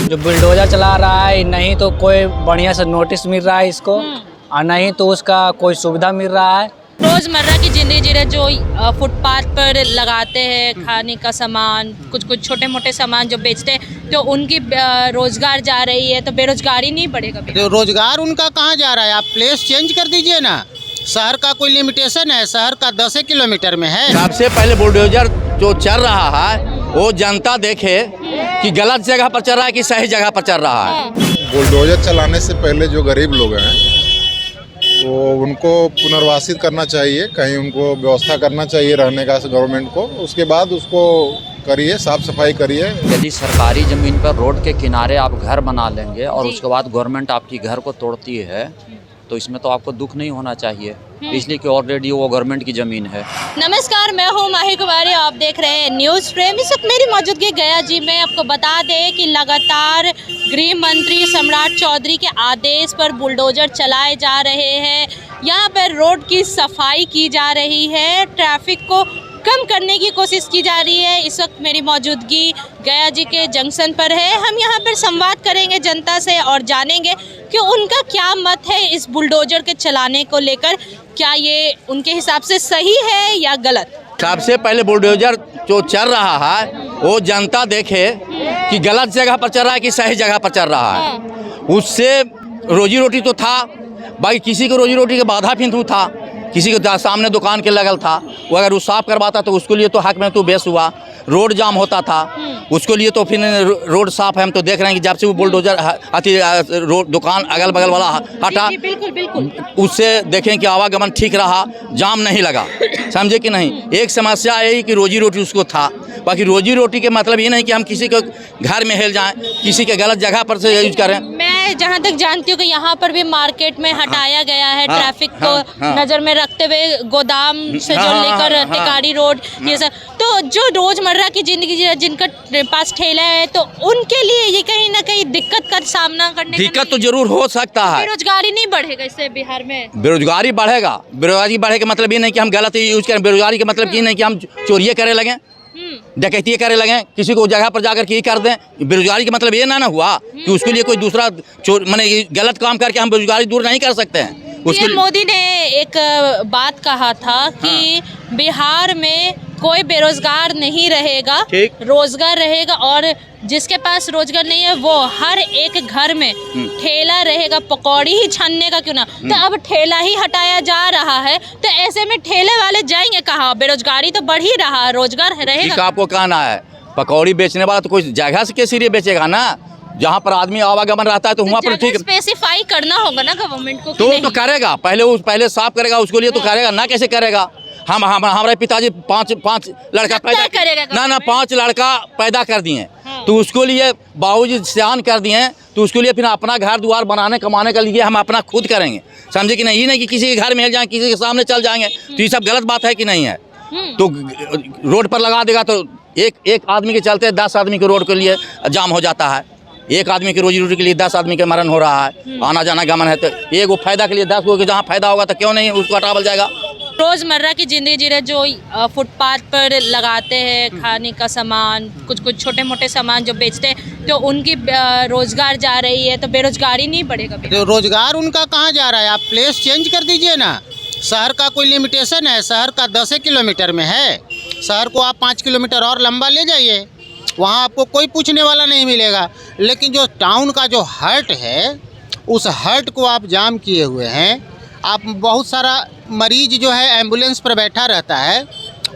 जो बुलडोजर चला रहा है, नहीं तो कोई बढ़िया सा नोटिस मिल रहा है इसको, और नहीं तो उसका कोई सुविधा मिल रहा है। रोजमर्रा की जिंदगी जी रहे जो फुटपाथ पर लगाते हैं खाने का सामान, कुछ छोटे मोटे सामान जो बेचते हैं, तो उनकी रोजगार जा रही है, तो बेरोजगारी नहीं बढ़ेगा? तो रोजगार उनका कहाँ जा रहा है? आप प्लेस चेंज कर दीजिए ना। शहर का कोई लिमिटेशन है? शहर का 10 किलोमीटर में है। सबसे पहले बुलडोजर जो चल रहा है वो जनता देखे कि गलत जगह पर चल रहा है कि सही जगह पर चल रहा है। बुलडोजर चलाने से पहले जो गरीब लोग हैं तो उनको पुनर्वासित करना चाहिए, कहीं उनको व्यवस्था करना चाहिए रहने का गवर्नमेंट को। उसके बाद उसको करिए, साफ सफाई करिए। यदि सरकारी ज़मीन पर रोड के किनारे आप घर बना लेंगे और उसके बाद गवर्नमेंट आपकी घर को तोड़ती है, तो इसमें तो आपको दुख नहीं होना चाहिए, इसलिए कि ऑलरेडी वो गवर्नमेंट की ज़मीन है। नमस्कार, मैं हूँ माही कुमारी, आप देख रहे हैं न्यूज़ फ्रेम। इस वक्त मेरी मौजूदगी गया जी में। आपको बता दें कि लगातार गृह मंत्री सम्राट चौधरी के आदेश पर बुलडोजर चलाए जा रहे हैं। यहाँ पर रोड की सफाई की जा रही है, ट्रैफिक को कम करने की कोशिश की जा रही है। इस वक्त मेरी मौजूदगी गया जी के जंक्शन पर है। हम यहाँ पर संवाद करेंगे जनता से और जानेंगे कि उनका क्या मत है इस बुलडोजर के चलाने को लेकर। क्या ये उनके हिसाब से सही है या गलत? सबसे पहले बुलडोजर जो चल रहा है वो जनता देखे कि गलत जगह पर चल रहा है कि सही जगह पर चल रहा है। उससे रोजी रोटी तो था भाई, किसी को रोजी रोटी के बाधा फिर था, किसी के सामने दुकान के लगल था, वो अगर वो साफ करवाता तो उसके लिए तो हक में तो बेस हुआ। रोड जाम होता था, उसके लिए तो फिर रोड साफ है। हम तो देख रहे हैं कि जब से वो बुलडोजर रोड दुकान अगल बगल वाला हटा, बिल्कुल उससे देखें कि आवागमन ठीक रहा, जाम नहीं लगा। समझे कि नहीं? एक समस्या यही कि रोजी रोटी उसको था, बाकी रोजी रोटी के मतलब ये नहीं कि हम किसी को घर में हेल जाएं, किसी के गलत जगह पर से यूज करें। मैं जहाँ तक जानती हूँ कि यहाँ पर भी मार्केट में हटाया गया है ट्रैफिक को नज़र में रखते हुए, गोदाम से जो लेकर टिकारी रोड ये सब। तो जो रोजमर्रा की जिंदगी जिनका पास ठेला है, तो उनके लिए ये कहीं ना कहीं दिक्कत का सामना करने दिक्कत तो जरूर हो सकता है। बेरोजगारी नहीं बढ़ेगा इससे बिहार में? बेरोजगारी बढ़ेगा। बेरोजगारी बढ़े का मतलब ये नहीं कि हम गलत यूज करें। बेरोजगारी का मतलब ये नहीं कि हम चोरियाँ करे लगें, डकैती करे लगें, किसी को जगह पर जाकर के कर दें। बेरोजगारी का मतलब ये ना हुआ कि उसके लिए कोई दूसरा माने गलत काम करके हम बेरोजगारी दूर नहीं कर सकते हैं। मोदी ने एक बात कहा था कि बिहार में कोई बेरोजगार नहीं रहेगा, रोजगार रहेगा, और जिसके पास रोजगार नहीं है वो हर एक घर में ठेला रहेगा, पकौड़ी ही छानने का क्यों ना। तो अब ठेला ही हटाया जा रहा है, तो ऐसे में ठेले वाले जाएंगे कहाँ? बेरोजगारी तो बढ़ ही रहा है, रोजगार रहेगा। आपको कहना है पकौड़ी बेचने वाला तो कोई जगह से के सिरे बेचेगा ना, जहाँ पर आदमी आवागमन रहता है तो वहाँ पर ठीक स्पेसिफाई करना होगा ना गवर्नमेंट को। तो करेगा, पहले साफ करेगा, उसके लिए तो करेगा ना। कैसे करेगा? हमारे पिताजी पाँच लड़का पैदा करेगा ना 5 लड़का पैदा कर दिए, तो उसको लिए बाबूजी सियान कर दिए, तो उसके लिए फिर अपना घर द्वार बनाने कमाने के लिए हम अपना खुद करेंगे। समझे कि नहीं? ये नहीं कि किसी के घर में हिल जाएं, किसी के सामने चल जाएंगे, तो ये सब गलत बात है कि नहीं है? तो रोड पर लगा देगा तो एक आदमी के चलते 10 आदमी के रोड के लिए जाम हो जाता है। एक आदमी की रोजी रोटी के लिए 10 आदमी के मरण हो रहा है, आना जाना गमन है। तो एक वो फायदा के लिए 10 को जहाँ फायदा होगा तो क्यों नहीं उसको हटावल जाएगा? रोजमर्रा की जिंदगी जी रहे जो फुटपाथ पर लगाते हैं खाने का सामान, कुछ छोटे मोटे सामान जो बेचते हैं, तो उनकी रोजगार जा रही है, तो बेरोजगारी नहीं बढ़ेगा? तो रोजगार उनका कहाँ जा रहा है? आप प्लेस चेंज कर दीजिए ना। शहर का कोई लिमिटेशन है? शहर का 10 किलोमीटर में है। शहर को आप 5 किलोमीटर और लंबा ले जाइए, वहाँ आपको कोई पूछने वाला नहीं मिलेगा। लेकिन जो टाउन का जो हर्ट है, उस हर्ट को आप जाम किए हुए हैं। आप बहुत सारा मरीज जो है एम्बुलेंस पर बैठा रहता है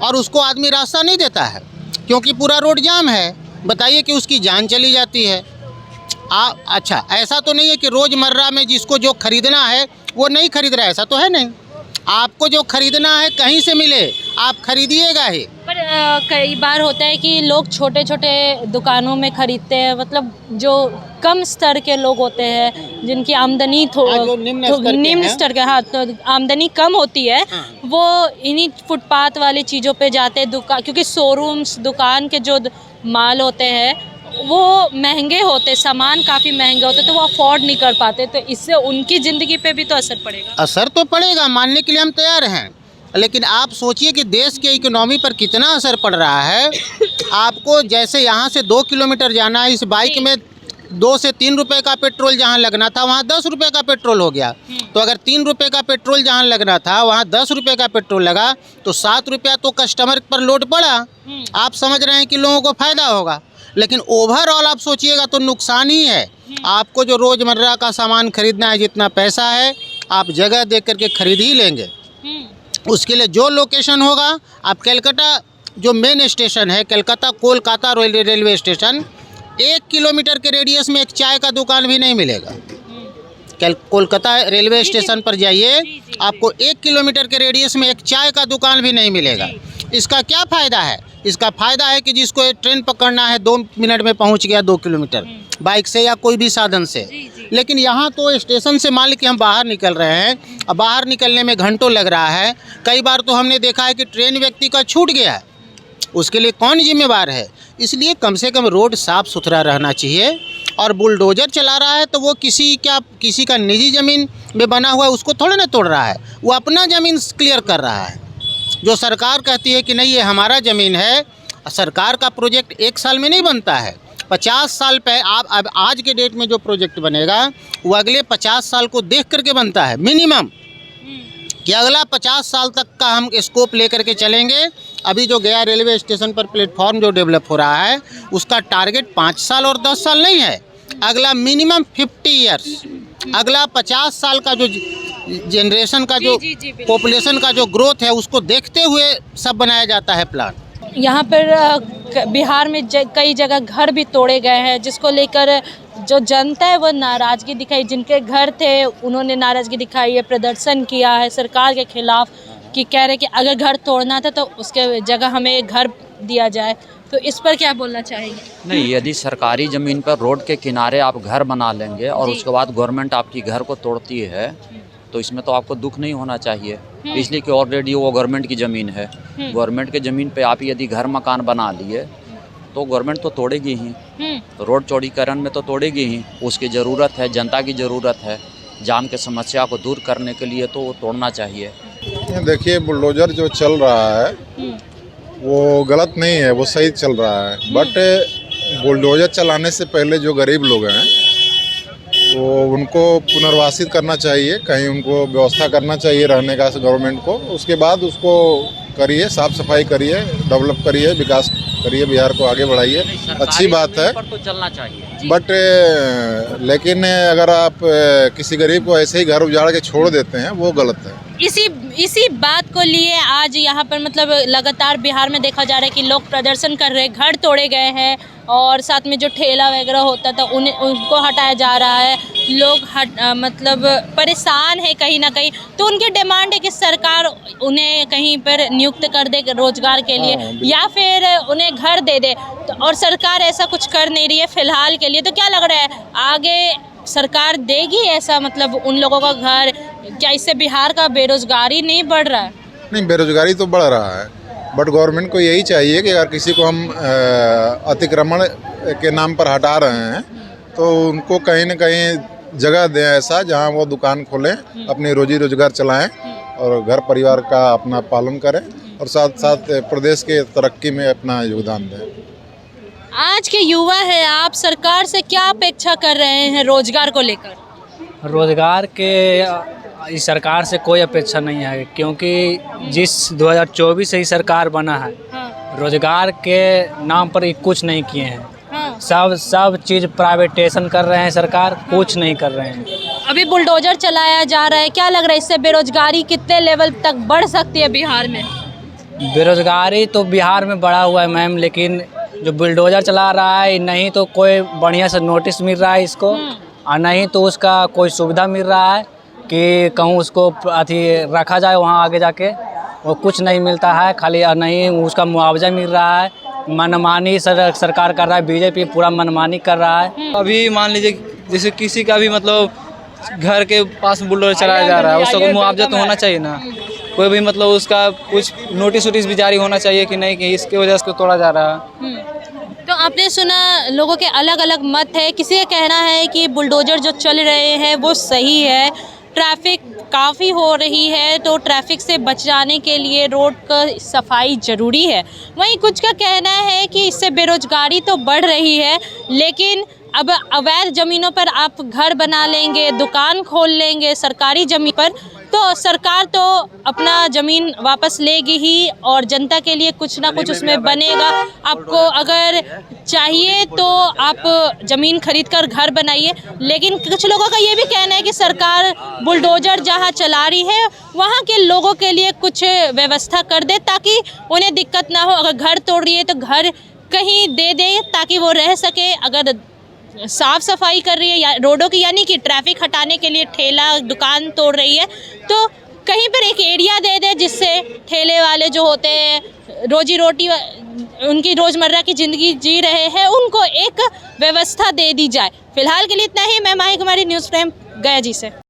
और उसको आदमी रास्ता नहीं देता है क्योंकि पूरा रोड जाम है। बताइए कि उसकी जान चली जाती है। अच्छा, ऐसा तो नहीं है कि रोज़मर्रा में जिसको जो खरीदना है वो नहीं खरीद रहा है, ऐसा तो है नहीं। आपको जो खरीदना है कहीं से मिले आप खरीदिएगा ही। पर कई बार होता है कि लोग छोटे छोटे दुकानों में खरीदते हैं, मतलब जो कम स्तर के लोग होते हैं, जिनकी आमदनी निम्न स्तर के तो आमदनी कम होती है, वो इन्हीं फुटपाथ वाली चीज़ों पे जाते हैं। क्योंकि शोरूम्स दुकान के जो माल होते हैं वो महंगे होते, सामान काफ़ी महंगे होते, तो वो अफोर्ड नहीं कर पाते, तो इससे उनकी ज़िंदगी पे भी तो असर पड़ेगा। असर तो पड़ेगा, मानने के लिए हम तैयार हैं, लेकिन आप सोचिए कि देश के इकोनॉमी पर कितना असर पड़ रहा है। आपको जैसे यहाँ से 2 किलोमीटर जाना है, इस बाइक में 2 से 3 रुपए का पेट्रोल जहाँ लगना था वहाँ 10 रुपए का पेट्रोल हो गया। तो अगर 3 रुपए का पेट्रोल जहाँ लगना था वहाँ 10 रुपए का पेट्रोल लगा तो 7 रुपया तो कस्टमर पर लोड पड़ा। आप समझ रहे हैं कि लोगों को फ़ायदा होगा, लेकिन ओवरऑल आप सोचिएगा तो नुकसान ही है। आपको जो रोज़मर्रा का सामान खरीदना है, जितना पैसा है आप जगह देख करके खरीद ही लेंगे। उसके लिए जो लोकेशन होगा, आप कलकत्ता जो मेन स्टेशन है Calcutta Kolkata railway station, 1 kilometre के रेडियस में एक चाय का दुकान भी नहीं मिलेगा। कोलकाता रेलवे स्टेशन पर जाइए, आपको 1 किलोमीटर के रेडियस में एक चाय का दुकान भी नहीं मिलेगा। इसका क्या फ़ायदा है? इसका फ़ायदा है कि जिसको ट्रेन पकड़ना है 2 मिनट में पहुंच गया 2 किलोमीटर बाइक से या कोई भी साधन से। लेकिन यहाँ तो स्टेशन से मान लीजिए कि हम बाहर निकल रहे हैं, अब बाहर निकलने में घंटों लग रहा है। कई बार तो हमने देखा है कि ट्रेन व्यक्ति का छूट गया है, उसके लिए कौन जिम्मेवार है? इसलिए कम से कम रोड साफ़ सुथरा रहना चाहिए। और बुलडोज़र चला रहा है तो वो किसी का निजी ज़मीन में बना हुआ है उसको थोड़ा ना तोड़ रहा है, वो अपना ज़मीन क्लियर कर रहा है। जो सरकार कहती है कि नहीं ये हमारा ज़मीन है, सरकार का प्रोजेक्ट 1 साल में नहीं बनता है, 50 साल पे अब आज के डेट में जो प्रोजेक्ट बनेगा वो अगले 50 साल को देख करके बनता है मिनिमम, कि अगला 50 साल तक का हम स्कोप लेकर के चलेंगे। अभी जो गया रेलवे स्टेशन पर प्लेटफॉर्म जो डेवलप हो रहा है उसका टारगेट 5 साल और 10 साल नहीं है, अगला मिनिमम 50 ईयर्स, अगला 50 साल का जो जनरेशन का जो पॉपुलेशन का जो ग्रोथ है उसको देखते हुए सब बनाया जाता है प्लान। यहाँ पर बिहार में कई जगह घर भी तोड़े गए हैं, जिसको लेकर जो जनता है वो नाराज़गी दिखाई, जिनके घर थे उन्होंने नाराज़गी दिखाई है, प्रदर्शन किया है सरकार के खिलाफ, कि कह रहे कि अगर घर तोड़ना था तो उसके जगह हमें घर दिया जाए। तो इस पर क्या बोलना चाहेंगे? नहीं, यदि सरकारी ज़मीन पर रोड के किनारे आप घर बना लेंगे और उसके बाद गवर्नमेंट आपकी घर को तोड़ती है तो इसमें तो आपको दुख नहीं होना चाहिए, इसलिए कि ऑलरेडी वो गवर्नमेंट की ज़मीन है। गवर्नमेंट के ज़मीन पे आप यदि घर मकान बना लिए तो गवर्नमेंट तो तोड़ेगी ही, रोड चौड़ीकरण में तो तोड़ेगी ही। उसकी ज़रूरत है, जनता की ज़रूरत है, जाम के समस्या को दूर करने के लिए तो वो तोड़ना चाहिए। देखिए बुलडोज़र जो चल रहा है वो गलत नहीं है, वो सही चल रहा है। बट बुलडोज़र चलाने से पहले जो गरीब लोग हैं तो उनको पुनर्वासित करना चाहिए, कहीं उनको व्यवस्था करना चाहिए रहने का गवर्नमेंट को। उसके बाद उसको करिए, साफ़ सफाई करिए, डेवलप करिए, विकास करिए, बिहार को आगे बढ़ाइए, अच्छी बात है। तो चलना चाहिए, बट लेकिन अगर आप किसी गरीब को ऐसे ही घर उजाड़ के छोड़ देते हैं वो गलत है। इसी बात को लिए आज यहाँ पर मतलब लगातार बिहार में देखा जा रहा है कि लोग प्रदर्शन कर रहे हैं, घर तोड़े गए हैं और साथ में जो ठेला वगैरह होता था उनको हटाया जा रहा है। लोग मतलब परेशान है कहीं ना कहीं, तो उनकी डिमांड है कि सरकार उन्हें कहीं पर नियुक्त कर दे रोजगार के लिए, या फिर उन्हें घर दे दे। तो और सरकार ऐसा कुछ कर नहीं रही है फिलहाल के लिए। तो क्या लग रहा है आगे सरकार देगी ऐसा, मतलब उन लोगों का घर? क्या इससे बिहार का बेरोजगारी नहीं बढ़ रहा है? नहीं, बेरोजगारी तो बढ़ रहा है, बट गवर्नमेंट को यही चाहिए कि अगर किसी को हम अतिक्रमण के नाम पर हटा रहे हैं तो उनको कहीं ना कहीं जगह दें ऐसा जहां वो दुकान खोलें, अपनी रोजी रोजगार चलाएं और घर परिवार का अपना पालन करें और साथ साथ प्रदेश के तरक्की में अपना योगदान दें। आज के युवा है, आप सरकार से क्या अपेक्षा कर रहे हैं रोजगार को लेकर? रोज़गार के इस सरकार से कोई अपेक्षा नहीं है, क्योंकि जिस 2024 से ही सरकार बना है, रोज़गार के नाम पर कुछ नहीं किए हैं। सब चीज़ प्राइवेटेशन कर रहे हैं, सरकार कुछ नहीं कर रहे हैं। अभी बुलडोजर चलाया जा रहा है, क्या लग रहा है इससे बेरोजगारी कितने लेवल तक बढ़ सकती है बिहार में? बेरोजगारी तो बिहार में बढ़ा हुआ है मैम, लेकिन जो बुलडोजर चला रहा है नहीं तो कोई बढ़िया से नोटिस मिल रहा है इसको, और नहीं तो उसका कोई सुविधा मिल रहा है कि कहूँ उसको अथी रखा जाए वहाँ आगे जाके, वो कुछ नहीं मिलता है। खाली नहीं उसका मुआवजा मिल रहा है, मनमानी सरकार कर रहा है, बीजेपी पूरा मनमानी कर रहा है। अभी मान लीजिए जैसे किसी का भी मतलब घर के पास बुलडोजर चलाया जा रहा है, उसको मुआवजा तो होना चाहिए ना, कोई भी मतलब उसका कुछ नोटिस भी जारी होना चाहिए कि नहीं कि इसके वजह से तोड़ा जा रहा है। तो आपने सुना लोगों के अलग अलग मत है। किसी का कहना है कि बुलडोजर जो चल रहे हैं वो सही है, ट्रैफिक काफ़ी हो रही है तो ट्रैफिक से बचाने के लिए रोड का सफाई ज़रूरी है। वहीं कुछ का कहना है कि इससे बेरोजगारी तो बढ़ रही है, लेकिन अब अवैध ज़मीनों पर आप घर बना लेंगे, दुकान खोल लेंगे सरकारी ज़मीन पर, तो सरकार तो अपना ज़मीन वापस लेगी ही और जनता के लिए कुछ ना कुछ उसमें बनेगा। आपको अगर चाहिए तो आप ज़मीन खरीद कर घर बनाइए, लेकिन कुछ लोगों का ये भी कहना है कि सरकार बुलडोज़र जहाँ चला रही है वहाँ के लोगों के लिए कुछ व्यवस्था कर दे ताकि उन्हें दिक्कत ना हो। अगर घर तोड़ रही है तो घर कहीं दे दे ताकि वो रह सके। अगर साफ़ सफाई कर रही है या रोडों की, यानी कि ट्रैफिक हटाने के लिए ठेला दुकान तोड़ रही है, तो कहीं पर एक एरिया दे दे जिससे ठेले वाले जो होते हैं रोजी रोटी उनकी रोज़मर्रा की ज़िंदगी जी रहे हैं उनको एक व्यवस्था दे दी जाए। फिलहाल के लिए इतना ही। मैं माही कुमारी, न्यूज़ फ्रेम, गया जी से।